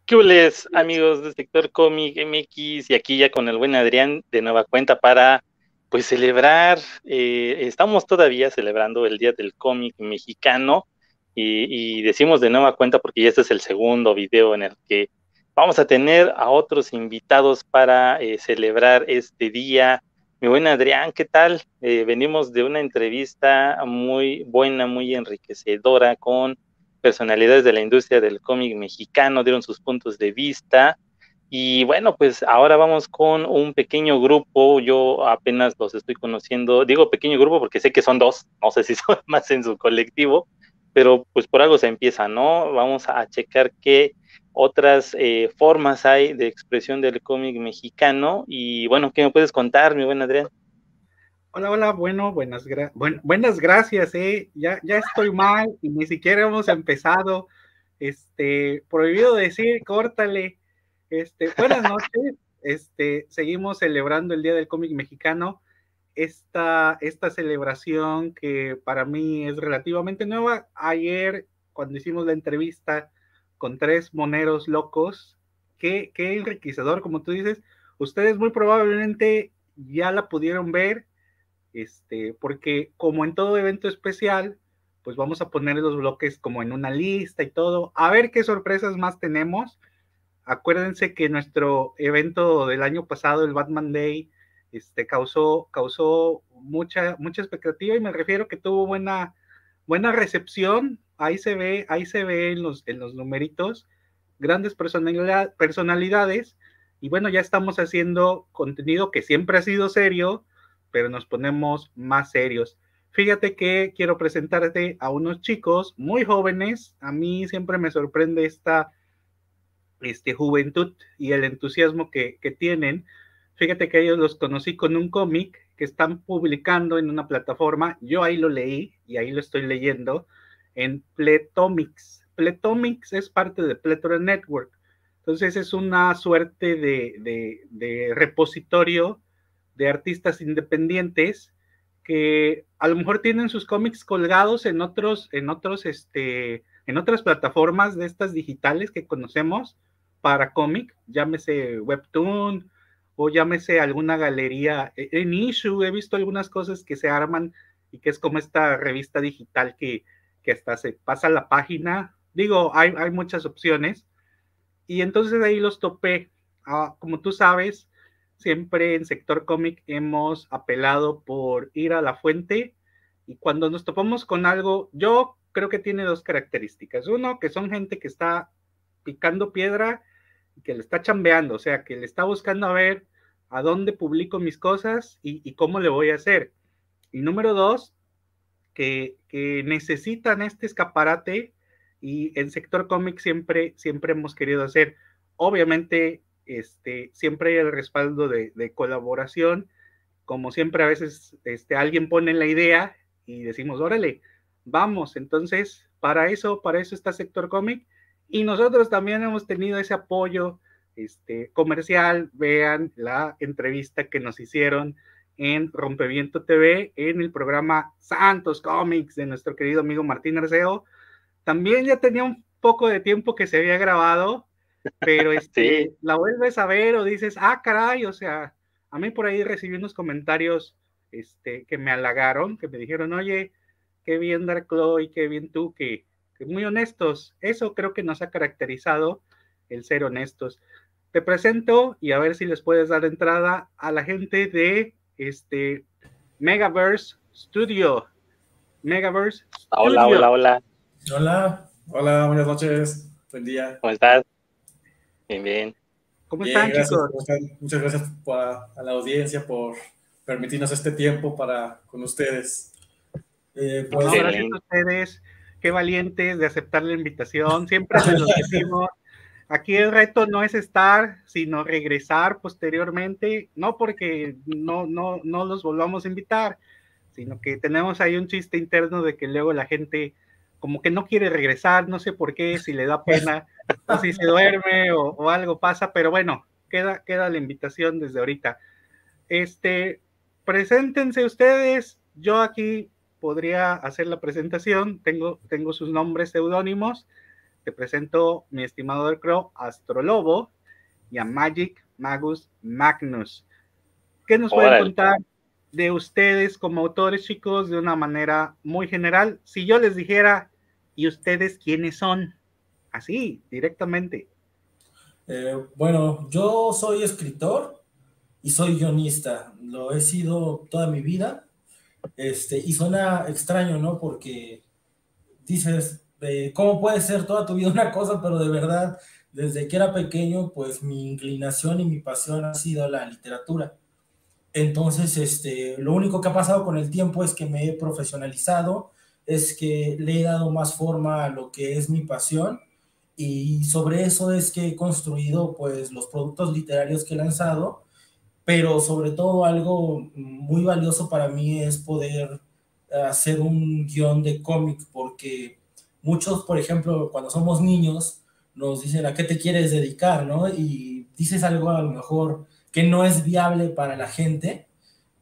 ¿Qué hules, amigos del sector cómic MX? Y aquí ya con el buen Adrián de nueva cuenta para pues celebrar, estamos todavía celebrando el Día del Cómic Mexicano y decimos de nueva cuenta porque ya este es el segundo video en el que vamos a tener a otros invitados para celebrar este día. Mi buen Adrián, ¿qué tal? Venimos de una entrevista muy buena, muy enriquecedora con personalidades de la industria del cómic mexicano, dieron sus puntos de vista. Y bueno, pues ahora vamos con un pequeño grupo, yo apenas los estoy conociendo, digo pequeño grupo porque sé que son dos, no sé si son más en su colectivo, pero pues por algo se empieza, ¿no? Vamos a checar qué otras formas hay de expresión del cómic mexicano y bueno, ¿qué me puedes contar, mi buen Adrián? Hola, hola, bueno, buenas gracias, ya estoy mal y ni siquiera hemos empezado, prohibido decir, córtale, buenas noches, seguimos celebrando el Día del Cómic Mexicano, esta celebración que para mí es relativamente nueva. Ayer, cuando hicimos la entrevista con tres moneros locos, qué enriquecedor, como tú dices, ustedes muy probablemente ya la pudieron ver, porque como en todo evento especial, pues vamos a poner los bloques como en una lista y todo, a ver qué sorpresas más tenemos. Acuérdense que nuestro evento del año pasado, el Batman Day, causó mucha expectativa, y me refiero que tuvo buena recepción. Ahí se ve en los numeritos, grandes personalidades, y bueno, ya estamos haciendo contenido que siempre ha sido serio, pero nos ponemos más serios. Fíjate que quiero presentarte a unos chicos muy jóvenes. A mí siempre me sorprende esta juventud y el entusiasmo que tienen. Fíjate que ellos los conocí con un cómic que están publicando en una plataforma. Yo ahí lo leí y ahí lo estoy leyendo en Pletomics. Pletomics es parte de Plethora Network. Entonces es una suerte de repositorio de artistas independientes que a lo mejor tienen sus cómics colgados en otras plataformas de estas digitales que conocemos para cómic, llámese Webtoon o llámese alguna galería en Issue. He visto algunas cosas que se arman y que es como esta revista digital que hasta se pasa la página. Digo, hay muchas opciones, y entonces ahí los topé. Como tú sabes, siempre en sector cómic hemos apelado por ir a la fuente, y cuando nos topamos con algo, yo creo que tiene dos características. Uno, que son gente que está picando piedra y que le está chambeando, o sea, que le está buscando a ver a dónde publico mis cosas y cómo le voy a hacer. Y número dos, que necesitan este escaparate, y en sector cómic siempre hemos querido hacer. Obviamente, siempre hay el respaldo de colaboración. Como siempre, a veces alguien pone la idea y decimos, órale, vamos. Entonces, para eso está sector cómic, y nosotros también hemos tenido ese apoyo comercial. Vean la entrevista que nos hicieron en Rompeviento TV, en el programa Santos Comics de nuestro querido amigo Martín Arceo. También ya tenía un poco de tiempo que se había grabado, pero Sí, la vuelves a ver o dices, caray, o sea, a mí por ahí recibí unos comentarios que me halagaron, que me dijeron, oye, qué bien Dark Chloe, qué bien tú, que muy honestos. Eso creo que nos ha caracterizado, el ser honestos. Te presento, y a ver si les puedes dar entrada a la gente de Megaverse Studio. Megaverse hola, hola, Studio. hola, Hola, hola, buenas noches, buen día. ¿cómo estás? Bien, bien. ¿Cómo Bien, están, gracias, chicos? ¿cómo están? Muchas gracias a la audiencia por permitirnos este tiempo con ustedes. No, Pues, gracias a Excelente. ustedes. Qué valientes de aceptar la invitación. Siempre se los decimos. Aquí el reto no es estar, sino regresar posteriormente. No porque no los volvamos a invitar, sino que tenemos ahí un chiste interno de que luego la gente como que no quiere regresar, no sé por qué, si le da pena o si se duerme o algo pasa, pero bueno, queda la invitación desde ahorita. Este, Preséntense ustedes. Yo aquí podría hacer la presentación. Tengo sus nombres seudónimos, te presento, mi estimado Del Crow, Astrolobo y a Magic Magus Magnus. ¿Qué nos pueden contar de ustedes como autores, chicos, de una manera muy general? Si yo les dijera, ¿y ustedes quiénes son? Así, directamente. Bueno, yo soy escritor y soy guionista. Lo he sido toda mi vida. Y suena extraño, ¿no? Porque dices, ¿cómo puede ser toda tu vida una cosa? Pero de verdad, desde que era pequeño, pues mi inclinación y mi pasión ha sido la literatura. Entonces, lo único que ha pasado con el tiempo es que me he profesionalizado, es que le he dado más forma a lo que es mi pasión, y sobre eso es que he construido pues los productos literarios que he lanzado, pero sobre todo algo muy valioso para mí es poder hacer un guión de cómic, porque muchos, por ejemplo, cuando somos niños, nos dicen a qué te quieres dedicar, ¿no? Y dices algo a lo mejor que no es viable para la gente,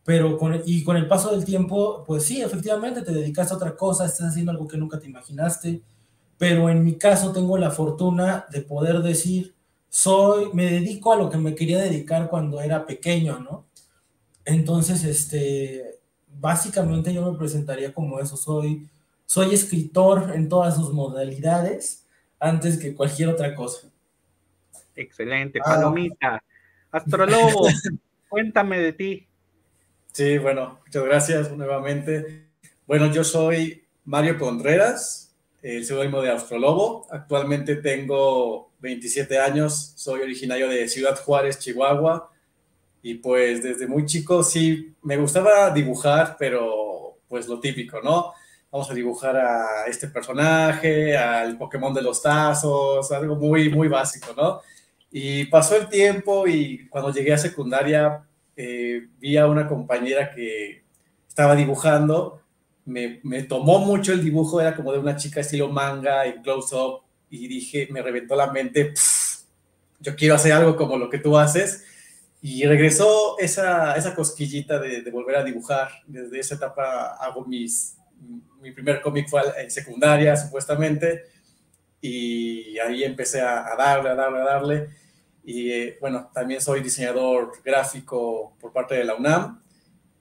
pero con el paso del tiempo, pues sí, efectivamente te dedicas a otra cosa, estás haciendo algo que nunca te imaginaste, pero en mi caso tengo la fortuna de poder decir, me dedico a lo que me quería dedicar cuando era pequeño, ¿no? Entonces, básicamente yo me presentaría como eso, soy escritor en todas sus modalidades antes que cualquier otra cosa. Excelente, palomita. Astrolobo, cuéntame de ti. Sí, bueno, muchas gracias nuevamente. Bueno, yo soy Mario Contreras, el seudónimo de Astrolobo. Actualmente tengo 27 años, soy originario de Ciudad Juárez, Chihuahua, y pues desde muy chico sí me gustaba dibujar, pero pues lo típico, ¿no? Vamos a dibujar a este personaje, al Pokémon de los tazos, algo muy, muy básico, ¿no? Y pasó el tiempo y cuando llegué a secundaria vi a una compañera que estaba dibujando, me tomó mucho el dibujo, era como de una chica estilo manga y close-up, y dije, me reventó la mente, yo quiero hacer algo como lo que tú haces, y regresó esa cosquillita de volver a dibujar. Desde esa etapa hago mi primer cómic fue en secundaria, supuestamente, y ahí empecé a darle. Y bueno, también soy diseñador gráfico por parte de la UNAM,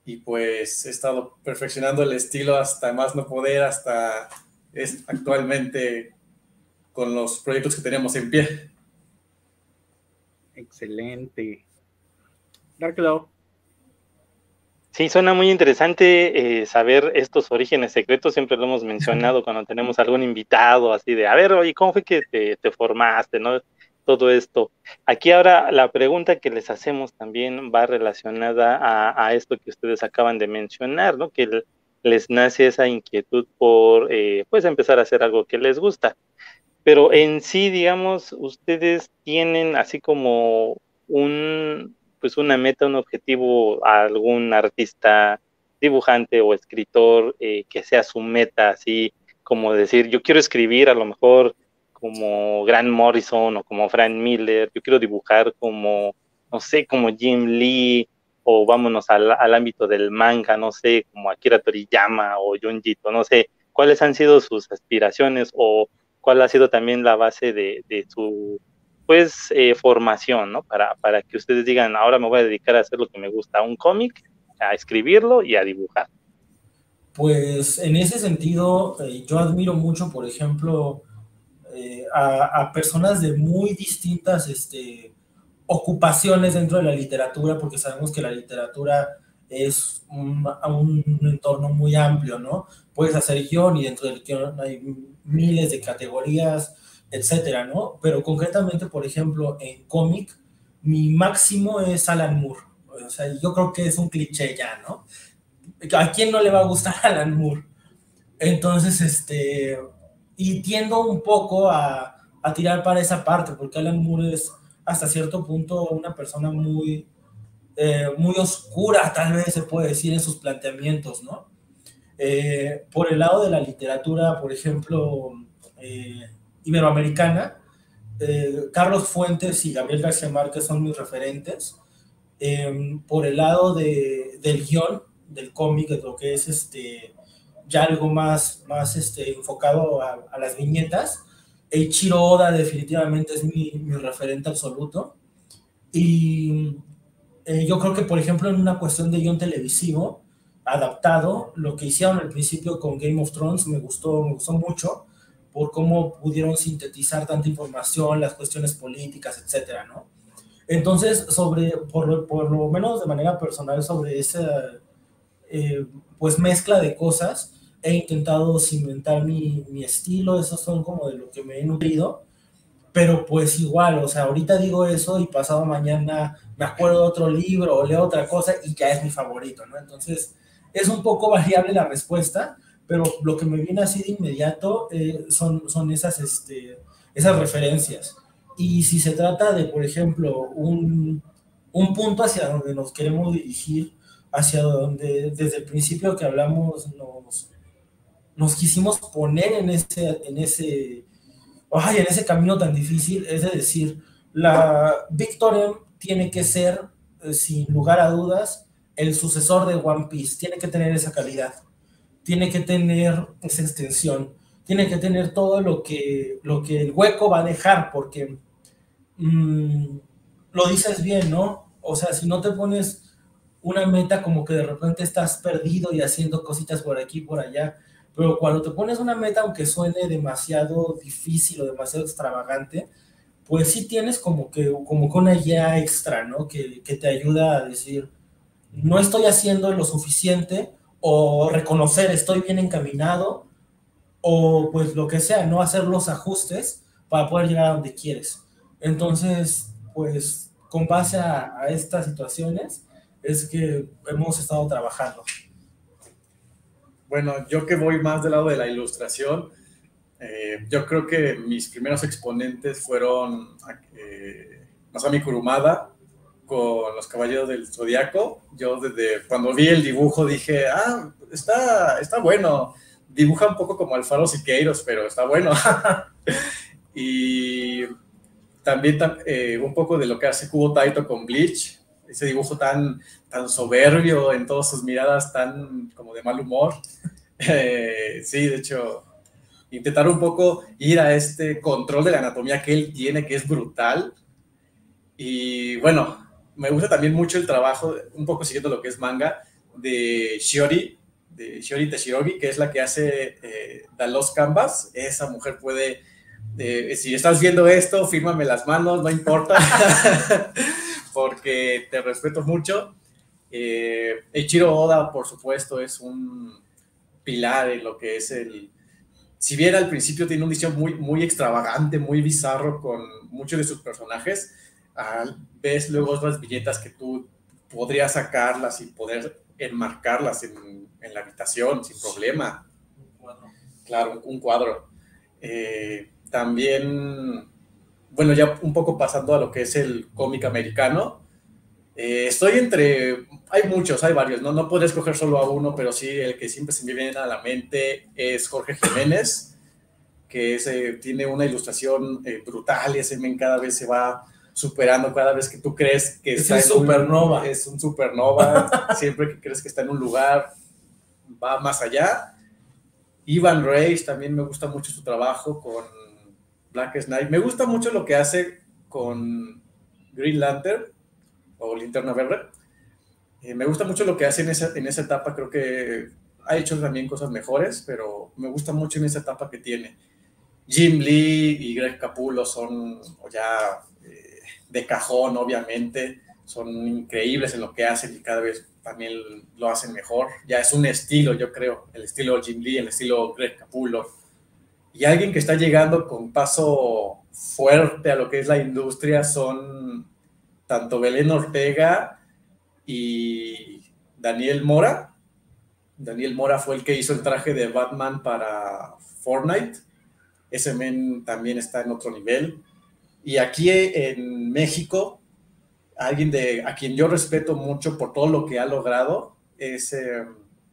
y pues he estado perfeccionando el estilo hasta más no poder, hasta actualmente con los proyectos que tenemos en pie. Excelente. Darklow. Sí, suena muy interesante saber estos orígenes secretos. Siempre lo hemos mencionado cuando tenemos algún invitado, así de, a ver, oye, ¿cómo fue que te formaste, no? Todo esto. Aquí ahora la pregunta que les hacemos también va relacionada a esto que ustedes acaban de mencionar, ¿no? Que les nace esa inquietud por, pues, empezar a hacer algo que les gusta. Pero en sí, digamos, ustedes tienen así como pues una meta, un objetivo, a algún artista, dibujante o escritor que sea su meta, así como decir, yo quiero escribir a lo mejor como Grant Morrison o como Frank Miller, yo quiero dibujar como, no sé, como Jim Lee, o vámonos al ámbito del manga, no sé, como Akira Toriyama o Junji Ito, no sé, cuáles han sido sus aspiraciones o cuál ha sido también la base de su pues formación, ¿no? Para que ustedes digan, ahora me voy a dedicar a hacer lo que me gusta, a un cómic, a escribirlo y a dibujar. Pues en ese sentido, yo admiro mucho, por ejemplo, a personas de muy distintas ocupaciones dentro de la literatura, porque sabemos que la literatura es un entorno muy amplio, ¿no? Puedes hacer guión y dentro del guión hay miles de categorías, etcétera, ¿no? Pero concretamente, por ejemplo, en cómic, mi máximo es Alan Moore. O sea, yo creo que es un cliché ya, ¿no? ¿A quién no le va a gustar Alan Moore? Entonces, y tiendo un poco a tirar para esa parte, porque Alan Moore es hasta cierto punto una persona muy, muy oscura, tal vez se puede decir, en sus planteamientos, ¿no? Por el lado de la literatura, por ejemplo, iberoamericana, Carlos Fuentes y Gabriel García Márquez son mis referentes. Por el lado del guión, del cómic, de lo que es ya algo más enfocado a las viñetas, Eiichiro Oda definitivamente es mi referente absoluto. Y yo creo que, por ejemplo, en una cuestión de guión televisivo adaptado, lo que hicieron al principio con Game of Thrones me gustó mucho, por cómo pudieron sintetizar tanta información, las cuestiones políticas, etcétera, ¿no? Entonces, por lo menos de manera personal, sobre esa pues mezcla de cosas, he intentado cimentar mi estilo, esos son como de lo que me he nutrido, pero pues igual, o sea, ahorita digo eso y pasado mañana me acuerdo de otro libro o leo otra cosa y ya es mi favorito, ¿no? Entonces, es un poco variable la respuesta, pero lo que me viene así de inmediato son esas referencias. Y si se trata de, por ejemplo, un punto hacia donde nos queremos dirigir, hacia donde desde el principio que hablamos nos quisimos poner en ese camino tan difícil, es decir, la Victorian tiene que ser, sin lugar a dudas, el sucesor de One Piece, tiene que tener esa calidad, tiene que tener esa extensión, tiene que tener todo lo que el hueco va a dejar, porque lo dices bien, ¿no? O sea, si no te pones una meta, como que de repente estás perdido y haciendo cositas por aquí y por allá, pero cuando te pones una meta, aunque suene demasiado difícil o demasiado extravagante, pues sí tienes como que una guía extra, ¿no? Que te ayuda a decir, no estoy haciendo lo suficiente, o reconocer, estoy bien encaminado, o pues lo que sea, no hacer los ajustes para poder llegar a donde quieres. Entonces, pues con base a estas situaciones es que hemos estado trabajando. Bueno, yo que voy más del lado de la ilustración, yo creo que mis primeros exponentes fueron Masami Kurumada con Los Caballeros del Zodiaco. Yo desde cuando vi el dibujo dije, está bueno. Dibuja un poco como Alfaro Siqueiros, pero está bueno. Y también un poco de lo que hace Kubo Taito con Bleach, ese dibujo tan soberbio en todas sus miradas, tan como de mal humor. Sí, de hecho, intentar un poco ir a este control de la anatomía que él tiene, que es brutal. Y bueno, me gusta también mucho el trabajo, un poco siguiendo lo que es manga, de Shiori Teshirogi, que es la que hace The Lost Canvas. Esa mujer puede, si estás viendo esto, fírmame las manos, no importa, porque te respeto mucho. Eiichiro Oda, por supuesto, es un pilar en lo que es si bien al principio tiene un diseño muy, muy extravagante, muy bizarro con muchos de sus personajes, ves luego otras viñetas que tú podrías sacarlas y poder enmarcarlas en la habitación sin problema. Un cuadro. Claro, un cuadro. También, bueno, ya un poco pasando a lo que es el cómic americano, estoy hay muchos, hay varios, no puedo escoger solo a uno, pero sí el que siempre se me viene a la mente es Jorge Jiménez, que tiene una ilustración brutal, y ese men cada vez se va superando, cada vez que tú crees que está en supernova. Es un supernova, siempre que crees que está en un lugar, va más allá. Ivan Reis, también me gusta mucho su trabajo con Black Knight, me gusta mucho lo que hace con Green Lantern, o Linterna Verde. Me gusta mucho lo que hace en esa etapa, creo que ha hecho también cosas mejores, pero me gusta mucho en esa etapa que tiene. Jim Lee y Greg Capullo son ya de cajón, obviamente, son increíbles en lo que hacen y cada vez también lo hacen mejor. Ya es un estilo, yo creo, el estilo Jim Lee, el estilo Greg Capullo. Y alguien que está llegando con paso fuerte a lo que es la industria son tanto Belén Ortega y Daniel Mora. Daniel Mora fue el que hizo el traje de Batman para Fortnite. Ese men también está en otro nivel. Y aquí en México, alguien a quien yo respeto mucho por todo lo que ha logrado es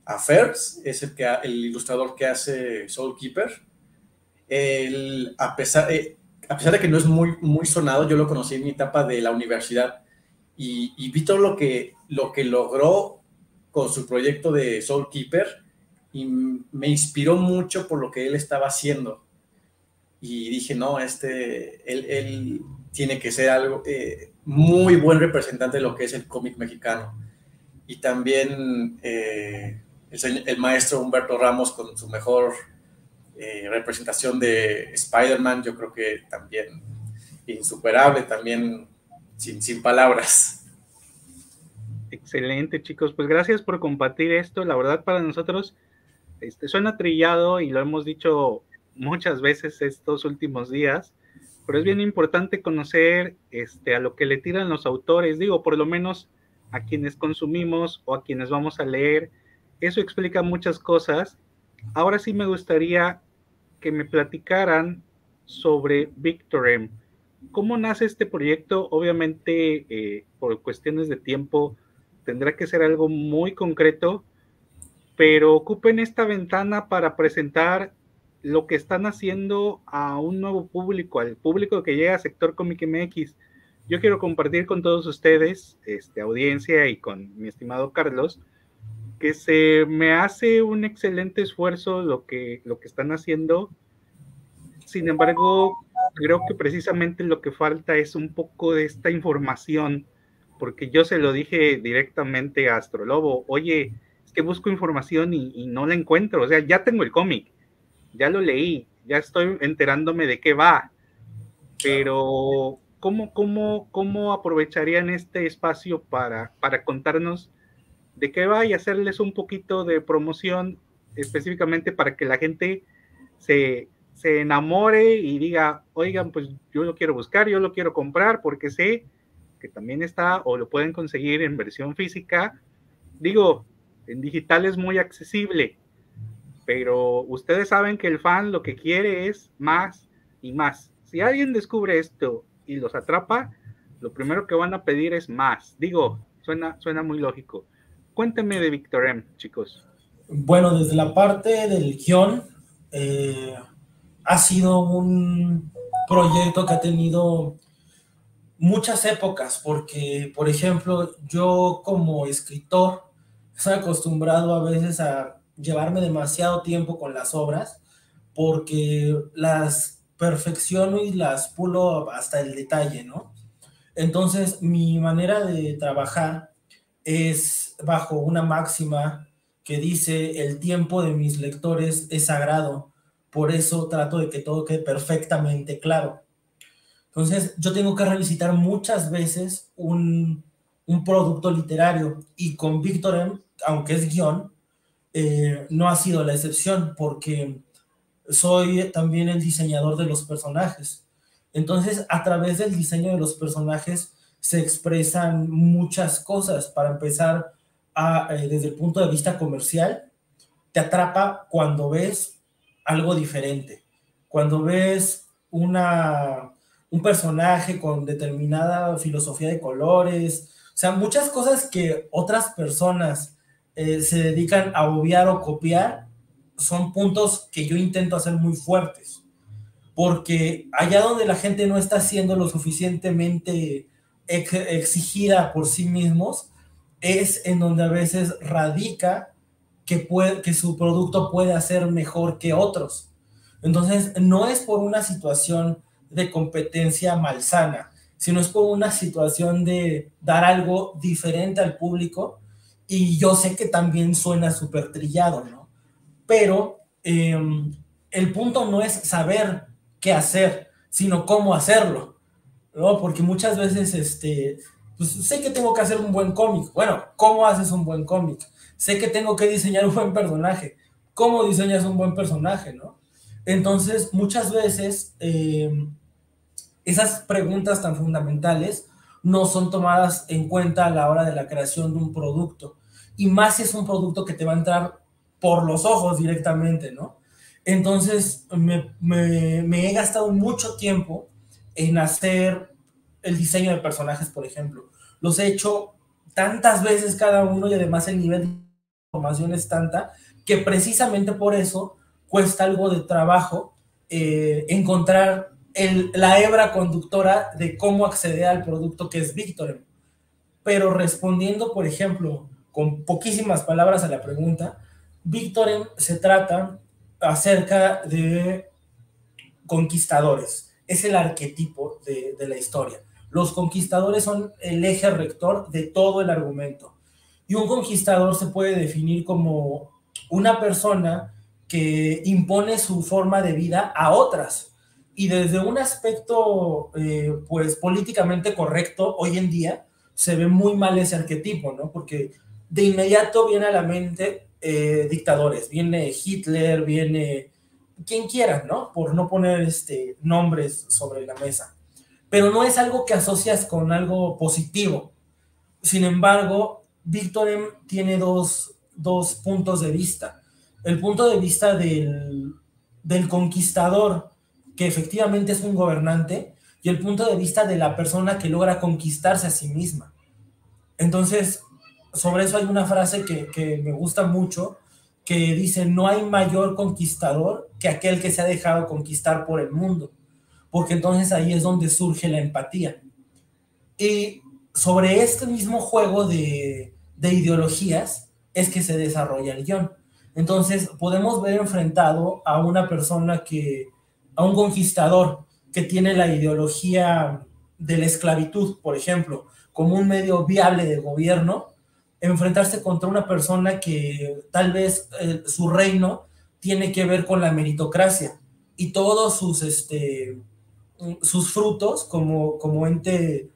Affairs, es el ilustrador que hace Soul Keeper. A pesar de que no es muy, muy sonado, yo lo conocí en mi etapa de la universidad y vi todo lo que logró con su proyecto de Soul Keeper y me inspiró mucho por lo que él estaba haciendo. y dije, no, él tiene que ser algo muy buen representante de lo que es el cómic mexicano. Y también el maestro Humberto Ramos con su mejor representación de Spider-Man, yo creo que también insuperable, también sin palabras. Excelente, chicos. Pues gracias por compartir esto. La verdad, para nosotros suena trillado y lo hemos dicho muchas veces estos últimos días, pero es bien importante conocer a lo que le tiran los autores, digo, por lo menos a quienes consumimos o a quienes vamos a leer. Eso explica muchas cosas. Ahora sí me gustaría que me platicaran sobre Victor M. ¿Cómo nace este proyecto? Obviamente, por cuestiones de tiempo, tendrá que ser algo muy concreto, pero ocupen esta ventana para presentar lo que están haciendo a un nuevo público, al público que llega a Sector Cómic MX. Yo quiero compartir con todos ustedes, audiencia, y con mi estimado Carlos, que se me hace un excelente esfuerzo lo que están haciendo. Sin embargo, creo que precisamente lo que falta es un poco de esta información, porque yo se lo dije directamente a Astrolobo, oye, es que busco información y no la encuentro, o sea, ya tengo el cómic, ya lo leí, ya estoy enterándome de qué va, pero ¿cómo aprovecharían este espacio para contarnos de qué va y hacerles un poquito de promoción específicamente para que la gente se enamore y diga, oigan, pues yo lo quiero buscar, yo lo quiero comprar, porque sé que también está o lo pueden conseguir en versión física? Digo, en digital es muy accesible, pero ustedes saben que el fan lo que quiere es más y más. Si alguien descubre esto y los atrapa, lo primero que van a pedir es más. Digo, suena muy lógico. Cuéntenme de Victor M, chicos. Bueno, desde la parte del guión, ha sido un proyecto que ha tenido muchas épocas, porque, por ejemplo, yo como escritor estoy acostumbrado a veces a llevarme demasiado tiempo con las obras, porque las perfecciono y las pulo hasta el detalle, ¿no? Entonces, mi manera de trabajar es bajo una máxima que dice: el tiempo de mis lectores es sagrado, por eso trato de que todo quede perfectamente claro. Entonces, yo tengo que revisitar muchas veces un producto literario, y con Victor M., aunque es guión, no ha sido la excepción, porque soy también el diseñador de los personajes. Entonces, a través del diseño de los personajes se expresan muchas cosas. Para empezar, desde el punto de vista comercial, te atrapa cuando ves algo diferente, cuando ves un personaje con determinada filosofía de colores, o sea, muchas cosas que otras personas se dedican a obviar o copiar, son puntos que yo intento hacer muy fuertes, porque allá donde la gente no está siendo lo suficientemente exigida por sí mismos, es en donde a veces radica que su producto puede hacer mejor que otros. Entonces, no es por una situación de competencia malsana, sino es por una situación de dar algo diferente al público, y yo sé que también suena súper trillado, ¿no? Pero el punto no es saber qué hacer, sino cómo hacerlo, ¿no? Porque muchas veces, pues sé que tengo que hacer un buen cómic. Bueno, ¿cómo haces un buen cómic? Sé que tengo que diseñar un buen personaje. ¿Cómo diseñas un buen personaje, no? Entonces, muchas veces, esas preguntas tan fundamentales no son tomadas en cuenta a la hora de la creación de un producto. Y más si es un producto que te va a entrar por los ojos directamente, ¿no? Entonces, me he gastado mucho tiempo en hacer el diseño de personajes, por ejemplo. Los he hecho tantas veces cada uno, y además el nivel de información es tanta que precisamente por eso cuesta algo de trabajo encontrar la hebra conductora de cómo acceder al producto que es Victor M. Pero respondiendo, por ejemplo, con poquísimas palabras a la pregunta, Victor M. se trata acerca de conquistadores. Es el arquetipo de la historia. Los conquistadores son el eje rector de todo el argumento. Y un conquistador se puede definir como una persona que impone su forma de vida a otras. Y desde un aspecto pues políticamente correcto, hoy en día se ve muy mal ese arquetipo, ¿no? Porque de inmediato viene a la mente dictadores, viene Hitler, viene quien quiera, ¿no? Por no poner nombres sobre la mesa. Pero no es algo que asocias con algo positivo. Sin embargo, Víctor M. tiene dos puntos de vista. El punto de vista del conquistador, que efectivamente es un gobernante, y el punto de vista de la persona que logra conquistarse a sí misma. Entonces, sobre eso hay una frase que me gusta mucho, que dice: no hay mayor conquistador que aquel que se ha dejado conquistar por el mundo, porque entonces ahí es donde surge la empatía. Y sobre este mismo juego de ideologías es que se desarrolla el guión. Entonces podemos ver enfrentado a una persona a un conquistador que tiene la ideología de la esclavitud, por ejemplo, como un medio viable de gobierno, enfrentarse contra una persona que tal vez su reino tiene que ver con la meritocracia y todos sus frutos como ente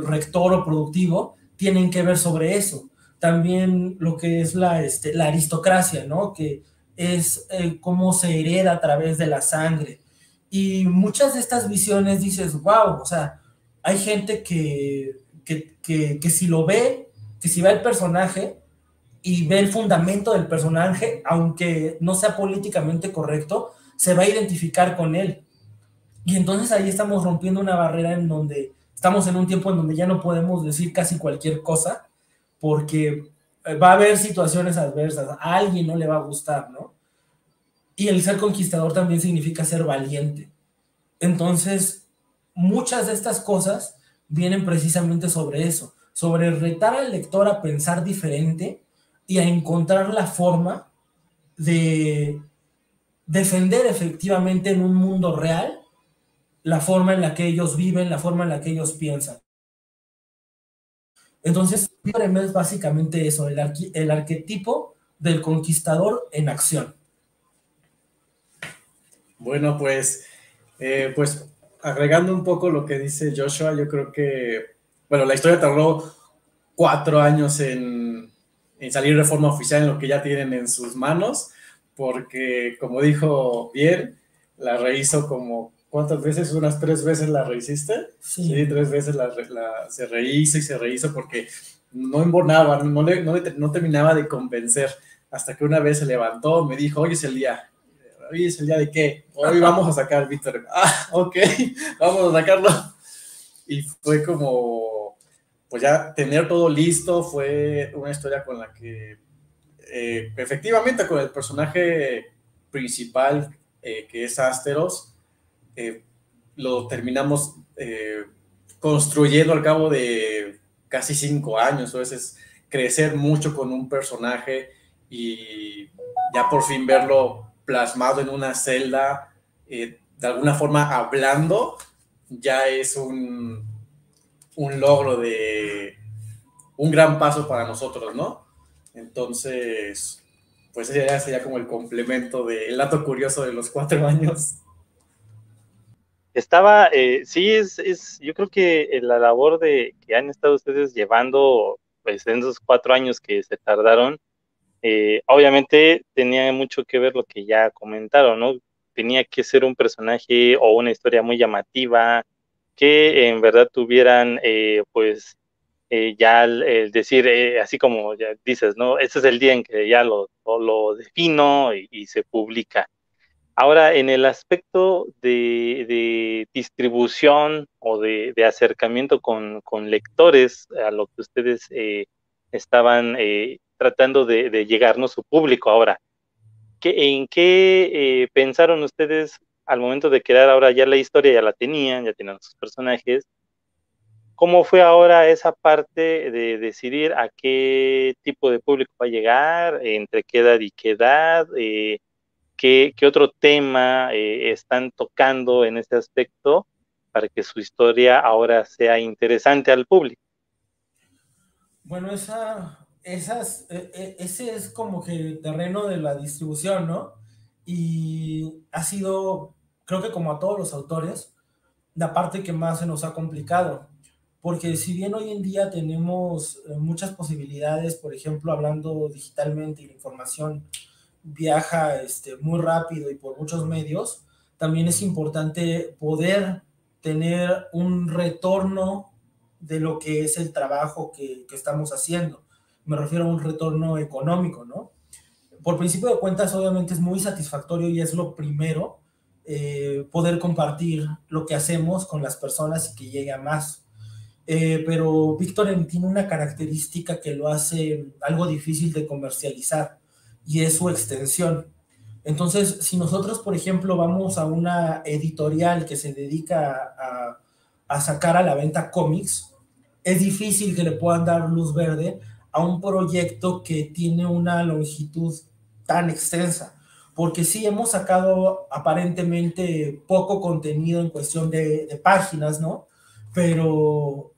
rector o productivo tienen que ver sobre eso. También lo que es la aristocracia, ¿no? Que es cómo se hereda a través de la sangre. Y muchas de estas visiones dices, wow, o sea, hay gente que si lo ve, que si ve el personaje y ve el fundamento del personaje, aunque no sea políticamente correcto, se va a identificar con él. Y entonces ahí estamos rompiendo una barrera en donde estamos en un tiempo en donde ya no podemos decir casi cualquier cosa, porque va a haber situaciones adversas, a alguien no le va a gustar, ¿no? Y el ser conquistador también significa ser valiente. Entonces, muchas de estas cosas vienen precisamente sobre eso, sobre retar al lector a pensar diferente y a encontrar la forma de defender efectivamente en un mundo real la forma en la que ellos viven, la forma en la que ellos piensan. Entonces, es básicamente eso, el arquetipo del conquistador en acción. Bueno, pues agregando un poco lo que dice Joshua, yo creo que, bueno, la historia tardó 4 años en salir de forma oficial en lo que ya tienen en sus manos, porque, como dijo bien, la rehizo como, ¿cuántas veces? ¿Unas 3 veces la rehiciste? Sí, 3 veces se rehizo y se rehizo porque no embonaba, no terminaba de convencer, hasta que una vez se levantó, me dijo, hoy es el día. ¿Hoy es el día de qué? Hoy vamos a sacar Víctor. Ah, ok, vamos a sacarlo. Y fue como, pues ya tener todo listo, fue una historia con la que, efectivamente, con el personaje principal, que es Asteros, lo terminamos construyendo al cabo de casi 5 años. Entonces, crecer mucho con un personaje y ya por fin verlo plasmado en una celda, de alguna forma hablando, ya es un logro un gran paso para nosotros, ¿no? Entonces, pues ese ya sería como el complemento del dato curioso de los 4 años. Sí, yo creo que la labor que han estado ustedes llevando, pues en esos 4 años que se tardaron, obviamente tenía mucho que ver lo que ya comentaron, ¿no? Tenía que ser un personaje o una historia muy llamativa, que en verdad tuvieran, ya el decir, así como ya dices, ¿no? Este es el día en que ya lo defino y se publica. Ahora, en el aspecto de distribución o de acercamiento con lectores a lo que ustedes estaban tratando de llegarnos su público ahora, ¿en qué pensaron ustedes al momento de crear ahora ya la historia? Ya tenían sus personajes. ¿Cómo fue ahora esa parte de decidir a qué tipo de público va a llegar, entre qué edad y qué edad? qué otro tema están tocando en este aspecto para que su historia ahora sea interesante al público. Bueno, ese es como que el terreno de la distribución, ¿no? Y ha sido, creo que como a todos los autores, la parte que más se nos ha complicado. Porque si bien hoy en día tenemos muchas posibilidades, por ejemplo, hablando digitalmente y la información viaja muy rápido y por muchos medios, también es importante poder tener un retorno de lo que es el trabajo que estamos haciendo. Me refiero a un retorno económico, ¿no? Por principio de cuentas, obviamente es muy satisfactorio y es lo primero, poder compartir lo que hacemos con las personas y que llegue a más. Pero Víctor tiene una característica que lo hace algo difícil de comercializar y es su extensión. Entonces, si nosotros, por ejemplo, vamos a una editorial que se dedica a sacar a la venta cómics, es difícil que le puedan dar luz verde a un proyecto que tiene una longitud tan extensa, porque sí hemos sacado aparentemente poco contenido en cuestión de páginas, ¿no? Pero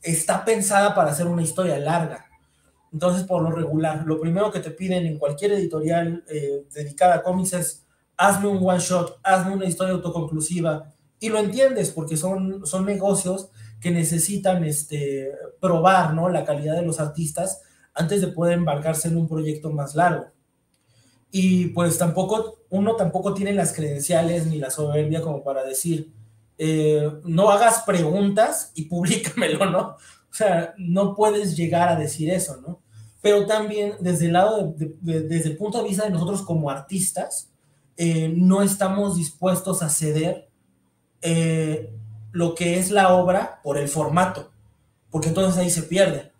está pensada para hacer una historia larga. Entonces, por lo regular, lo primero que te piden en cualquier editorial dedicada a cómics es: hazme un one shot, hazme una historia autoconclusiva, y lo entiendes porque son negocios que necesitan probar, ¿no?, la calidad de los artistas antes de poder embarcarse en un proyecto más largo. Y pues uno tampoco tiene las credenciales ni la soberbia como para decir, no hagas preguntas y públicamelo, ¿no? O sea, no puedes llegar a decir eso, ¿no? Pero también desde el lado, desde el punto de vista de nosotros como artistas, no estamos dispuestos a ceder lo que es la obra por el formato, porque entonces ahí se pierde.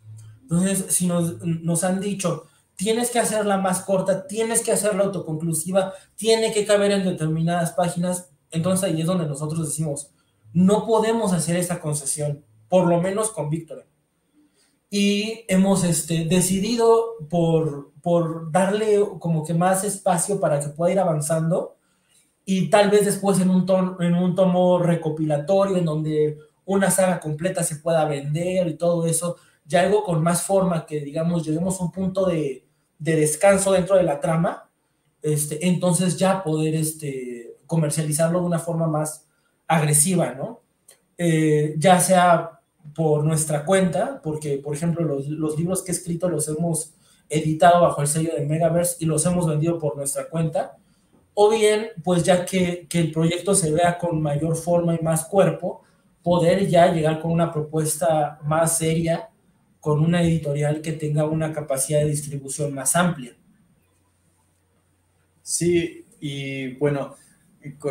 Entonces, si nos han dicho, tienes que hacerla más corta, tienes que hacerla autoconclusiva, tiene que caber en determinadas páginas, entonces ahí es donde nosotros decimos, no podemos hacer esa concesión, por lo menos con Víctor. Y hemos decidido por darle como que más espacio para que pueda ir avanzando, y tal vez después en un tomo recopilatorio en donde una saga completa se pueda vender y todo eso, ya algo con más forma, que digamos lleguemos a un punto de descanso dentro de la trama, entonces ya poder comercializarlo de una forma más agresiva, ¿no? Ya sea por nuestra cuenta, porque por ejemplo los libros que he escrito los hemos editado bajo el sello de Megaverse y los hemos vendido por nuestra cuenta, o bien pues ya que el proyecto se vea con mayor forma y más cuerpo, poder ya llegar con una propuesta más seria, con una editorial que tenga una capacidad de distribución más amplia. Sí, y bueno,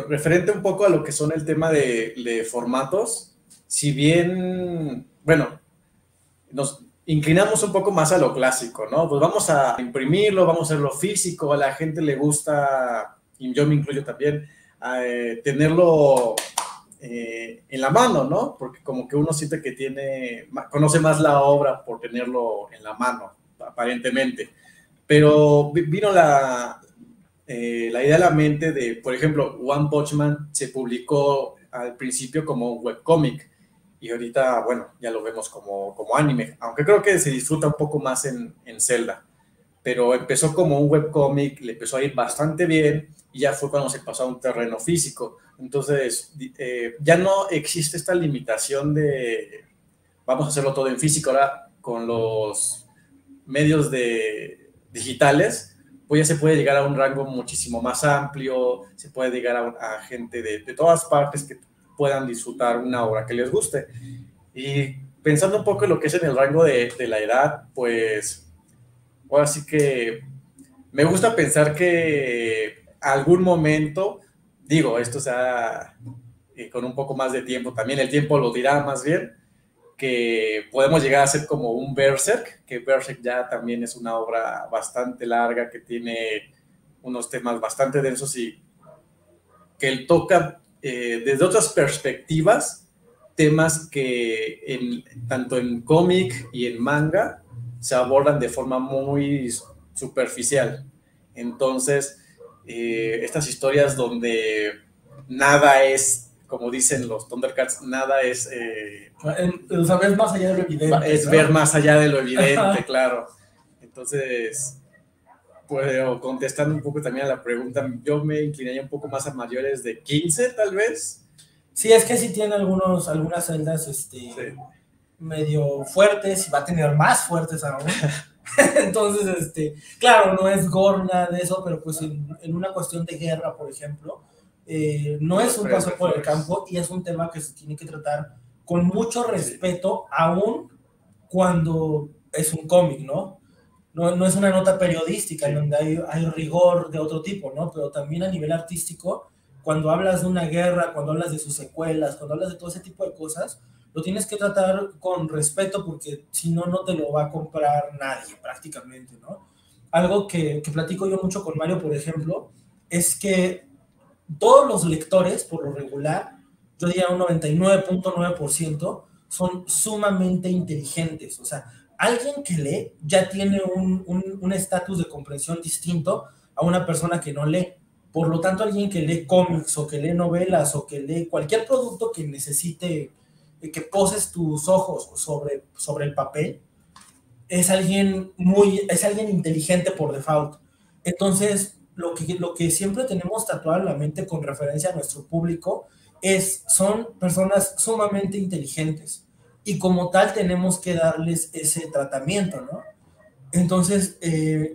referente un poco a lo que son el tema de formatos, si bien, bueno, nos inclinamos un poco más a lo clásico, ¿no? Pues vamos a imprimirlo, vamos a hacerlo físico, a la gente le gusta, y yo me incluyo también, tenerlo en la mano, ¿no? Porque como que uno siente que conoce más la obra por tenerlo en la mano, aparentemente. Pero vino la idea a la mente de, por ejemplo, One Punch Man se publicó al principio como un webcómic y ahorita, bueno, ya lo vemos como anime, aunque creo que se disfruta un poco más en Zelda. Pero empezó como un webcómic, le empezó a ir bastante bien y ya fue cuando se pasó a un terreno físico. Entonces, ya no existe esta limitación de vamos a hacerlo todo en físico. Ahora, con los medios digitales, pues ya se puede llegar a un rango muchísimo más amplio, se puede llegar a gente de todas partes que puedan disfrutar una obra que les guste. Y pensando un poco en lo que es en el rango de la edad, pues ahora sí que me gusta pensar que algún momento, digo, esto sea con un poco más de tiempo, también el tiempo lo dirá más bien, que podemos llegar a ser como un Berserk, que Berserk ya también es una obra bastante larga, que tiene unos temas bastante densos y que él toca desde otras perspectivas temas que tanto en cómic y en manga se abordan de forma muy superficial. Entonces, estas historias donde nada es, como dicen los Thundercats, nada es... o sea, ves más allá de lo evidente. Es, ¿no?, ver más allá de lo evidente, claro. Entonces, pues, contestando un poco también a la pregunta, yo me inclinaría un poco más a mayores de 15, tal vez. Sí, es que sí tiene algunas celdas Sí. medio fuertes y va a tener más fuertes aún. Entonces, claro, no es gore nada de eso, pero pues en una cuestión de guerra, por ejemplo, no es un paso por el campo y es un tema que se tiene que tratar con mucho respeto, aún cuando es un cómic, ¿no? No es una nota periodística en donde hay rigor de otro tipo, ¿no? Pero también a nivel artístico, cuando hablas de una guerra, cuando hablas de sus secuelas, cuando hablas de todo ese tipo de cosas, lo tienes que tratar con respeto porque si no, no te lo va a comprar nadie prácticamente, ¿no? Algo que platico yo mucho con Mario, por ejemplo, es que todos los lectores, por lo regular, yo diría un 99.9%, son sumamente inteligentes. O sea, alguien que lee ya tiene un estatus de comprensión distinto a una persona que no lee. Por lo tanto, alguien que lee cómics o que lee novelas o que lee cualquier producto que necesite que poses tus ojos sobre el papel, es alguien inteligente por default. Entonces, lo que siempre tenemos tatuado en la mente con referencia a nuestro público son personas sumamente inteligentes y como tal tenemos que darles ese tratamiento, ¿no? Entonces,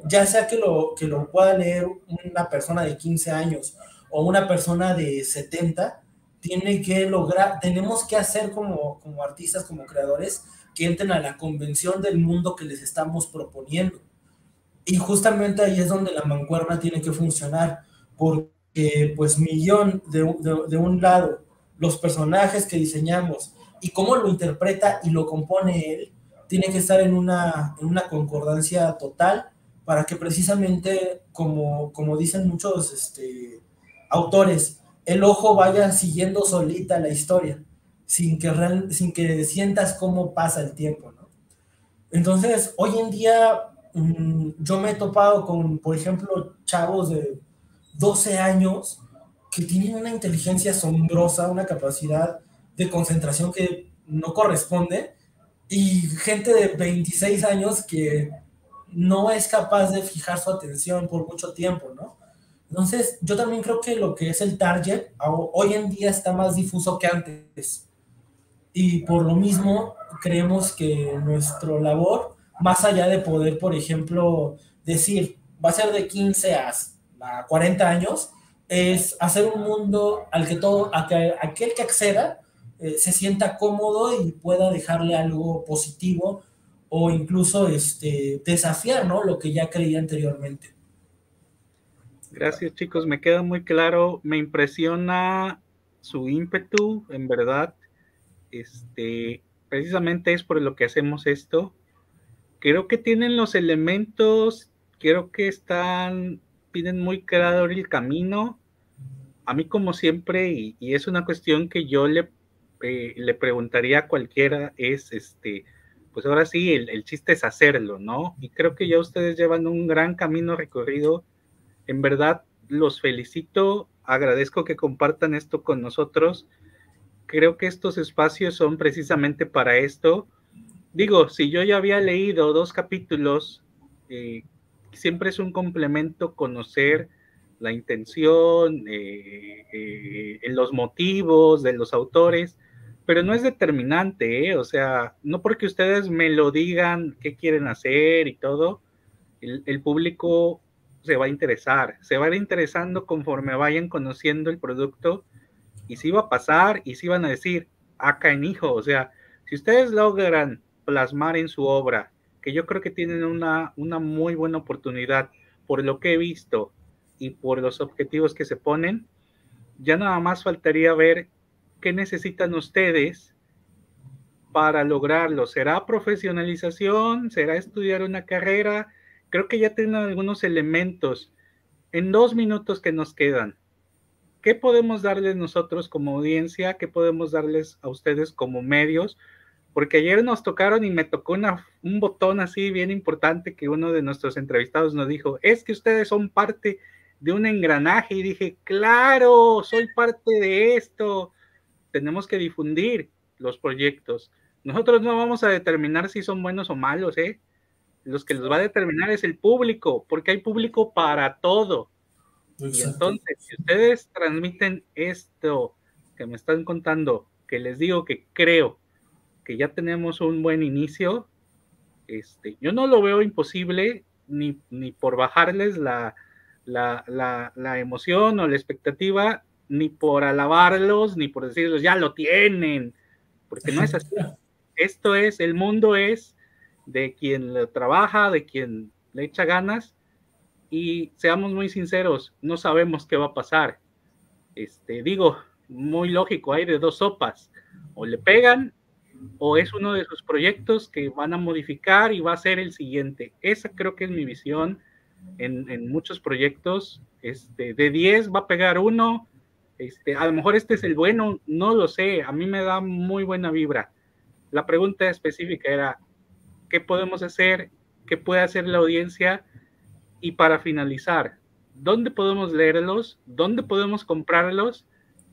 ya sea que lo pueda leer una persona de 15 años o una persona de 70, tenemos que hacer como artistas, como creadores, que entren a la convención del mundo que les estamos proponiendo. Y justamente ahí es donde la mancuerna tiene que funcionar, porque pues de un lado, los personajes que diseñamos y cómo lo interpreta y lo compone él, tiene que estar en una concordancia total para que precisamente, como dicen muchos autores, el ojo vaya siguiendo solita la historia, sin que sientas cómo pasa el tiempo, ¿no? Entonces, hoy en día yo me he topado con, por ejemplo, chavos de 12 años que tienen una inteligencia asombrosa, una capacidad de concentración que no corresponde, y gente de 26 años que no es capaz de fijar su atención por mucho tiempo, ¿no? Entonces, yo también creo que lo que es el target hoy en día está más difuso que antes. Y por lo mismo, creemos que nuestra labor, más allá de poder, por ejemplo, decir, va a ser de 15 a 40 años, es hacer un mundo al que aquel que acceda se sienta cómodo y pueda dejarle algo positivo o incluso desafiar, ¿no?, lo que ya creía anteriormente. Gracias, chicos, me queda muy claro, me impresiona su ímpetu, en verdad. Precisamente es por lo que hacemos esto. Creo que tienen los elementos, creo que tienen muy claro el camino. A mí, como siempre, y es una cuestión que yo le preguntaría a cualquiera, pues ahora sí, el chiste es hacerlo, ¿no? Y creo que ya ustedes llevan un gran camino recorrido. En verdad, los felicito, agradezco que compartan esto con nosotros. Creo que estos espacios son precisamente para esto. Digo, si yo ya había leído 2 capítulos, siempre es un complemento conocer la intención, los motivos de los autores, pero no es determinante, o sea, no porque ustedes me lo digan qué quieren hacer y todo, el público se va a ir interesando conforme vayan conociendo el producto, y si va a pasar, y si van a decir, acá en hijo, o sea, si ustedes logran plasmar en su obra, que yo creo que tienen una muy buena oportunidad por lo que he visto y por los objetivos que se ponen, ya nada más faltaría ver qué necesitan ustedes para lograrlo. ¿Será profesionalización? ¿Será estudiar una carrera? Creo que ya tienen algunos elementos. En 2 minutos que nos quedan, ¿qué podemos darles nosotros como audiencia? ¿Qué podemos darles a ustedes como medios? Porque ayer nos tocaron y me tocó un botón así bien importante que uno de nuestros entrevistados nos dijo, es que ustedes son parte de un engranaje y dije, claro, soy parte de esto. Tenemos que difundir los proyectos. Nosotros no vamos a determinar si son buenos o malos, ¿eh? Los que los va a determinar es el público, porque hay público para todo. Exacto. Y entonces, si ustedes transmiten esto que me están contando, que les digo que creo que ya tenemos un buen inicio, yo no lo veo imposible ni por bajarles la emoción o la expectativa, ni por alabarlos, ni por decirles ya lo tienen, porque no es así. Esto es, el mundo es de quien lo trabaja, de quien le echa ganas, y seamos muy sinceros, no sabemos qué va a pasar. Digo, muy lógico, hay de dos sopas, o le pegan, o es uno de sus proyectos que van a modificar y va a ser el siguiente. Esa creo que es mi visión en muchos proyectos. De 10 va a pegar uno, a lo mejor este es el bueno, no lo sé, a mí me da muy buena vibra. La pregunta específica era, ¿qué podemos hacer? ¿Qué puede hacer la audiencia? Y para finalizar, ¿dónde podemos leerlos? ¿Dónde podemos comprarlos?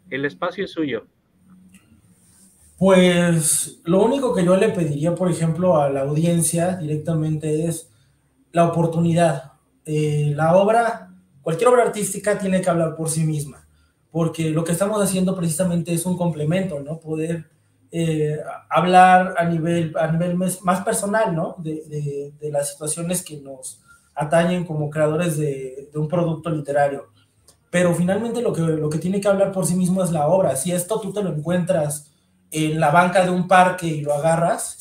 El espacio es suyo. Pues lo único que yo le pediría, por ejemplo, a la audiencia directamente es la oportunidad. La obra, cualquier obra artística tiene que hablar por sí misma, porque lo que estamos haciendo precisamente es un complemento, ¿no? Poder hablar a nivel más personal, ¿no? De las situaciones que nos atañen como creadores de un producto literario. Pero finalmente lo que tiene que hablar por sí mismo es la obra. Si esto tú te lo encuentras en la banca de un parque y lo agarras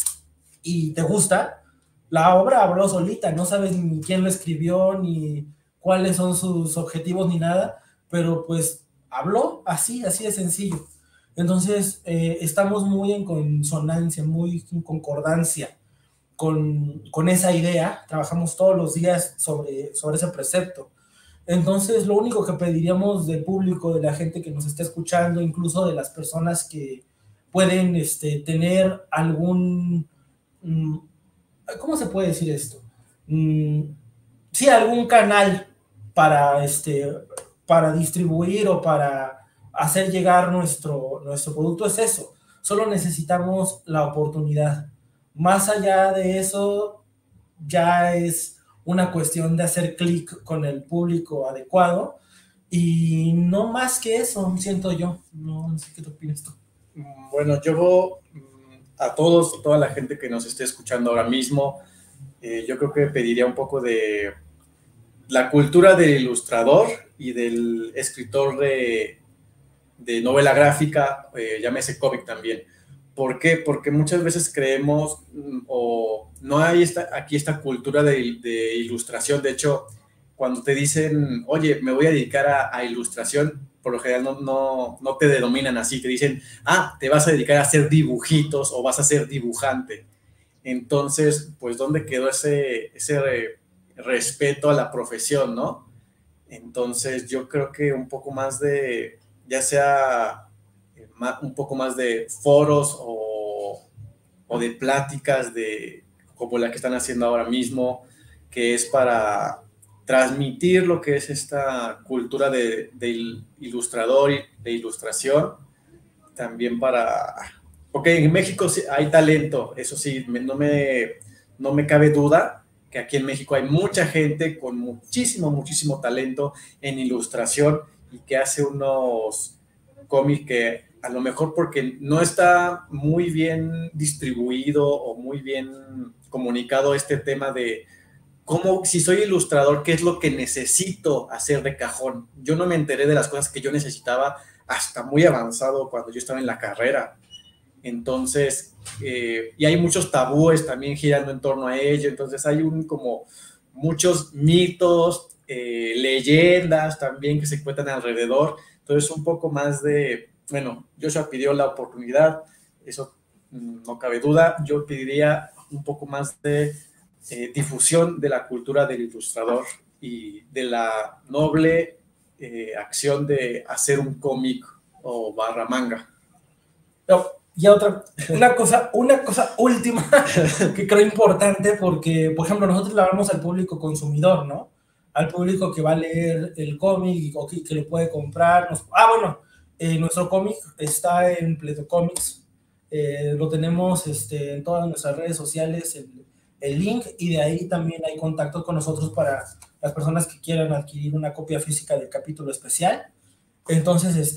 y te gusta, la obra habló solita, no sabes ni quién lo escribió, ni cuáles son sus objetivos, ni nada, pero pues habló así de sencillo. Entonces, estamos muy en consonancia, muy en concordancia con esa idea, trabajamos todos los días sobre ese precepto. Entonces, lo único que pediríamos del público, de la gente que nos está escuchando, incluso de las personas que pueden tener algún... ¿Cómo se puede decir esto? Sí, algún canal para distribuir o para hacer llegar nuestro producto, es eso. Solo necesitamos la oportunidad. Más allá de eso, ya es una cuestión de hacer clic con el público adecuado, y no más que eso, siento yo. No sé qué te opinas tú. Bueno, yo a toda la gente que nos esté escuchando ahora mismo, yo creo que pediría un poco de la cultura del ilustrador y del escritor de novela gráfica, llámese cómic también. ¿Por qué? Porque muchas veces creemos o no hay aquí esta cultura de ilustración. De hecho, cuando te dicen, oye, me voy a dedicar a ilustración, por lo general no te denominan así, te dicen, te vas a dedicar a hacer dibujitos o vas a ser dibujante. Entonces, pues, ¿dónde quedó ese respeto a la profesión, no? Entonces, yo creo que un poco más de, ya sea un poco más de foros o de pláticas como la que están haciendo ahora mismo, que es para transmitir lo que es esta cultura de ilustrador y de ilustración, también porque en México sí hay talento, eso sí, no me cabe duda que aquí en México hay mucha gente con muchísimo talento en ilustración y que hace unos cómics que a lo mejor porque no está muy bien distribuido o muy bien comunicado este tema de cómo, si soy ilustrador, qué es lo que necesito hacer de cajón. Yo no me enteré de las cosas que yo necesitaba hasta muy avanzado cuando yo estaba en la carrera. Entonces, y hay muchos tabúes también girando en torno a ello. Entonces hay como muchos mitos, leyendas también que se cuentan alrededor. Entonces un poco más de, bueno, Joshua pidió la oportunidad, eso no cabe duda. Yo pediría un poco más de difusión de la cultura del ilustrador y de la noble acción de hacer un cómic o barra manga. No, y una cosa última que creo importante, porque, por ejemplo, nosotros le hablamos al público consumidor, ¿no? al público que va a leer el cómic o que lo puede comprar. Nuestro cómic está en Pleto Comics, lo tenemos en todas nuestras redes sociales, el link, y de ahí también hay contacto con nosotros para las personas que quieran adquirir una copia física del capítulo especial. Entonces,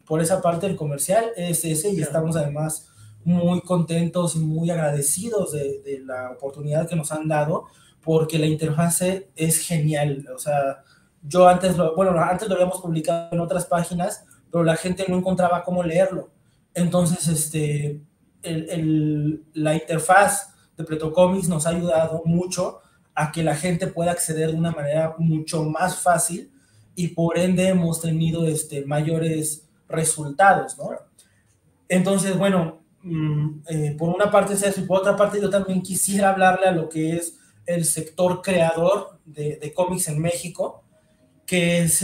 por esa parte el comercial es ese, y estamos además muy contentos y muy agradecidos de la oportunidad que nos han dado, porque la interfase es genial. O sea, yo antes lo habíamos publicado en otras páginas, pero la gente no encontraba cómo leerlo. Entonces, la interfaz de Pleto Comics nos ha ayudado mucho a que la gente pueda acceder de una manera mucho más fácil, y por ende hemos tenido mayores resultados, ¿no? Entonces, por una parte es eso, y por otra parte yo también quisiera hablarle a lo que es el sector creador de cómics en México, que es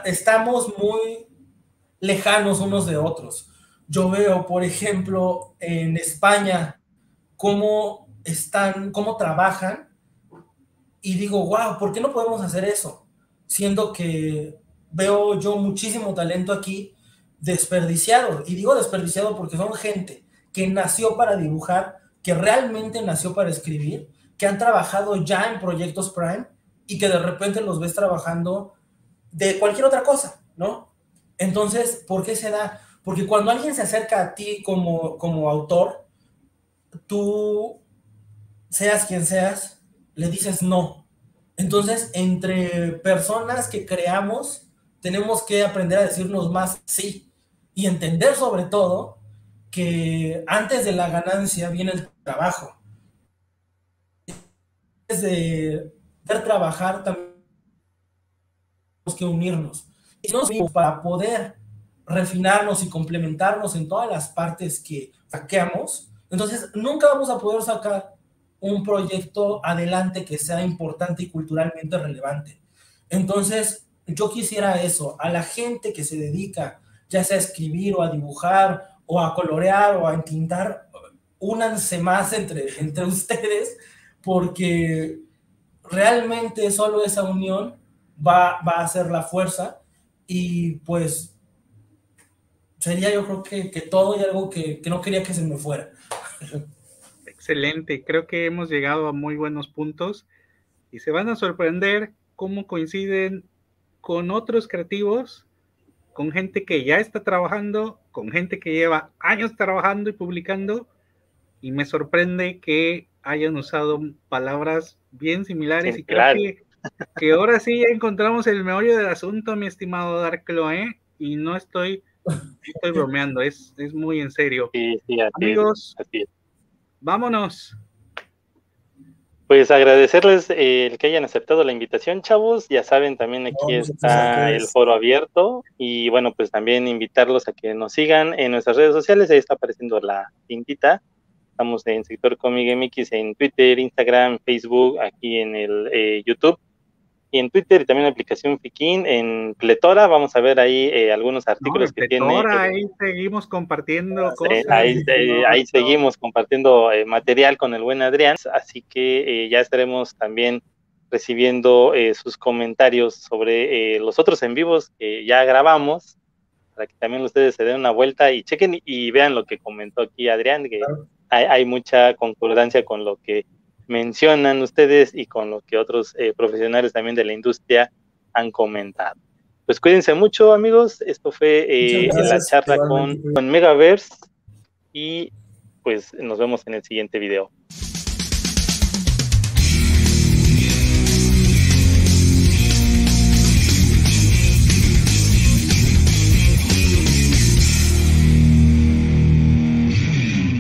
estamos muy lejanos unos de otros. Yo veo, por ejemplo, en España cómo trabajan, y digo, wow, ¿por qué no podemos hacer eso? Siendo que veo yo muchísimo talento aquí desperdiciado, y digo desperdiciado porque son gente que nació para dibujar, que realmente nació para escribir, que han trabajado ya en proyectos Prime, y que de repente los ves trabajando de cualquier otra cosa, ¿no? Entonces, ¿por qué se da? Porque cuando alguien se acerca a ti como autor, tú, seas quien seas, le dices no. Entonces, entre personas que creamos, tenemos que aprender a decirnos más sí, y entender sobre todo que antes de la ganancia viene el trabajo. Antes de ver trabajar, también tenemos que unirnos. Y nos unimos para poder refinarnos y complementarnos en todas las partes que saqueamos. Entonces, nunca vamos a poder sacar un proyecto adelante que sea importante y culturalmente relevante. Entonces, yo quisiera eso, a la gente que se dedica, ya sea a escribir o a dibujar o a colorear o a entintar, únanse más entre ustedes, porque realmente solo esa unión va a hacer la fuerza. Y pues sería, yo creo que todo, y algo que no quería que se me fuera. Excelente, creo que hemos llegado a muy buenos puntos y se van a sorprender cómo coinciden con otros creativos, con gente que ya está trabajando, con gente que lleva años trabajando y publicando, y me sorprende que hayan usado palabras bien similares. Sí, y creo que ahora sí ya encontramos el meollo del asunto, mi estimado Darklo, y no estoy bromeando, es muy en serio. Sí, amigos, así es. Vámonos. Pues agradecerles el que hayan aceptado la invitación, chavos. Ya saben, también aquí está el foro abierto, y bueno, pues también invitarlos a que nos sigan en nuestras redes sociales. Ahí está apareciendo la cintita. Estamos en Sector Cómic MX en Twitter, Instagram, Facebook, aquí en el YouTube, y en Twitter, y también la aplicación Fikin en Pletora. Vamos a ver ahí algunos artículos que tiene. Ahí seguimos compartiendo cosas. Ahí seguimos compartiendo material con el buen Adrián, así que ya estaremos también recibiendo sus comentarios sobre los otros en vivos que ya grabamos, para que también ustedes se den una vuelta y chequen y vean lo que comentó aquí Adrián, que hay mucha concordancia con lo que mencionan ustedes y con lo que otros profesionales también de la industria han comentado. Pues cuídense mucho, amigos. Esto fue la charla con Megaverse, y pues nos vemos en el siguiente video.